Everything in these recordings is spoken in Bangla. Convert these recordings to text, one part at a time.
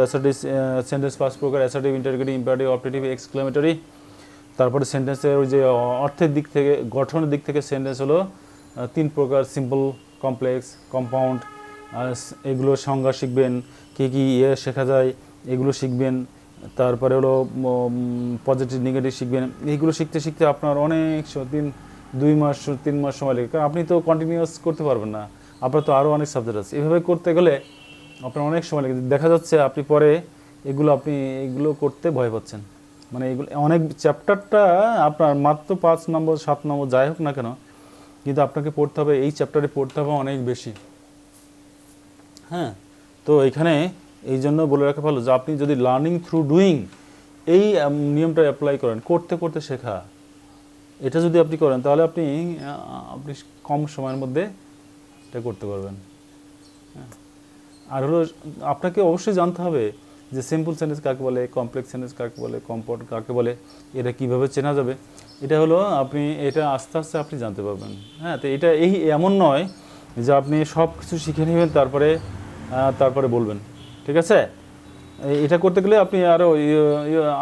অ্যাসার্টিভ সেন্টেন্স পাঁচ প্রকার: assertive, interrogative, imperative, optative, exclamatory. তারপরে সেন্টেন্সের ওই যে অর্থের দিক থেকে, গঠনের দিক থেকে সেন্টেন্স হলো তিন প্রকার: সিম্পল, কমপ্লেক্স, কম্পাউন্ড। এগুলো সংজ্ঞা শিখবেন, কী কী শেখা যায় এগুলো শিখবেন। তারপরে হলো পজিটিভ, নেগেটিভ শিখবেন। এইগুলো শিখতে শিখতে আপনার অনেক 2 মাস 3 মাস সময় লাগে, কারণ আপনি তো কন্টিনিউয়াস করতে পারবেন না, আপনার তো আরও অনেক সাবজেক্ট আছে। এভাবে করতে গেলে আপনার অনেক সময় লাগে। দেখা যাচ্ছে আপনি পরে এগুলো করতে ভয় পাচ্ছেন, মানে এগুলো অনেক চ্যাপ্টারটা আপনার মাত্র 5 নম্বর 7 নম্বর যাই হোক না কেন, কিন্তু আপনাকে পড়তে হবে, এই চ্যাপ্টারে পড়তে হবে অনেক বেশি। হ্যাঁ, তো এখানে এই জন্য বলে রাখা ভালো যে আপনি যদি লার্নিং থ্রু ডুইং এই নিয়মটা অ্যাপ্লাই করেন, করতে করতে শেখা, এটা যদি আপনি করেন তাহলে আপনি কম সময়ের মধ্যে এটা করতে পারবেন। আর হলো আপনাকে অবশ্যই জানতে হবে যে সিম্পল সেন্টেন্স কাকে বলে, কমপ্লেক্স সেন্টেন্স কাকে বলে, কম্পাউন্ড কাকে বলে, এটা কিভাবে চেনা যাবে। এটা হলো আপনি এটা আস্তে আস্তে আপনি জানতে পারবেন। হ্যাঁ, তো এটা এমন নয় যে আপনি সব কিছু শিখে নেবেন তারপরে বলবেন, ঠিক আছে। এটা করতে গেলে আপনি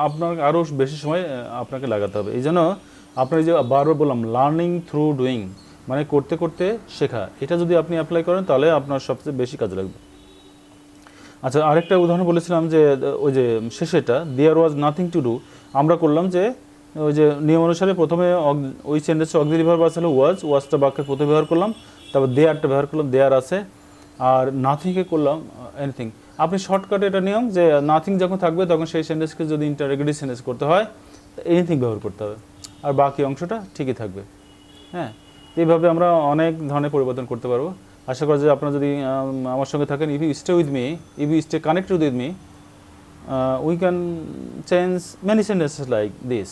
আপনার আরও বেশি সময় আপনাকে লাগাতে হবে। এই জন্য আপনার যে বারবার বললাম লার্নিং থ্রু ডুইং, মানে করতে করতে শেখা, এটা যদি আপনি অ্যাপ্লাই করেন তাহলে আপনার সবচেয়ে বেশি কাজে লাগবে। আচ্ছা, আরেকটা উদাহরণ বলেছিলাম যে ওই যে শেষেটা, দেয়ার ওয়াজ নাথিং টু ডু। আমরা করলাম যে ওই যে নিয়ম অনুসারে প্রথমে ওই সেন্টেন্সে অক্সিলারি ভার্ব আছে হলো ওয়াজটা বাক্যের প্রথমে ব্যবহার করলাম, তারপর দেয়ারটা ব্যবহার করলাম, দেয়ার আছে, আর নাথিংকে করলাম এনিথিং। আপনি শর্টকাটে এটা নিয়ম যে নাথিং যখন থাকবে তখন সেই সেন্টেন্সকে যদি ইন্টারোগেটিভ সেন্টেন্স করতে হয় এনিথিং ব্যবহার করতে হবে, আর বাকি অংশটা ঠিকই থাকবে। হ্যাঁ, এইভাবে আমরা অনেক ধরনের পরিবর্তন করতে পারবো। আশা করি যে আপনারা যদি আমার সঙ্গে থাকেন, if you stay with me, if you stay connected with me, we can change many sentences like this.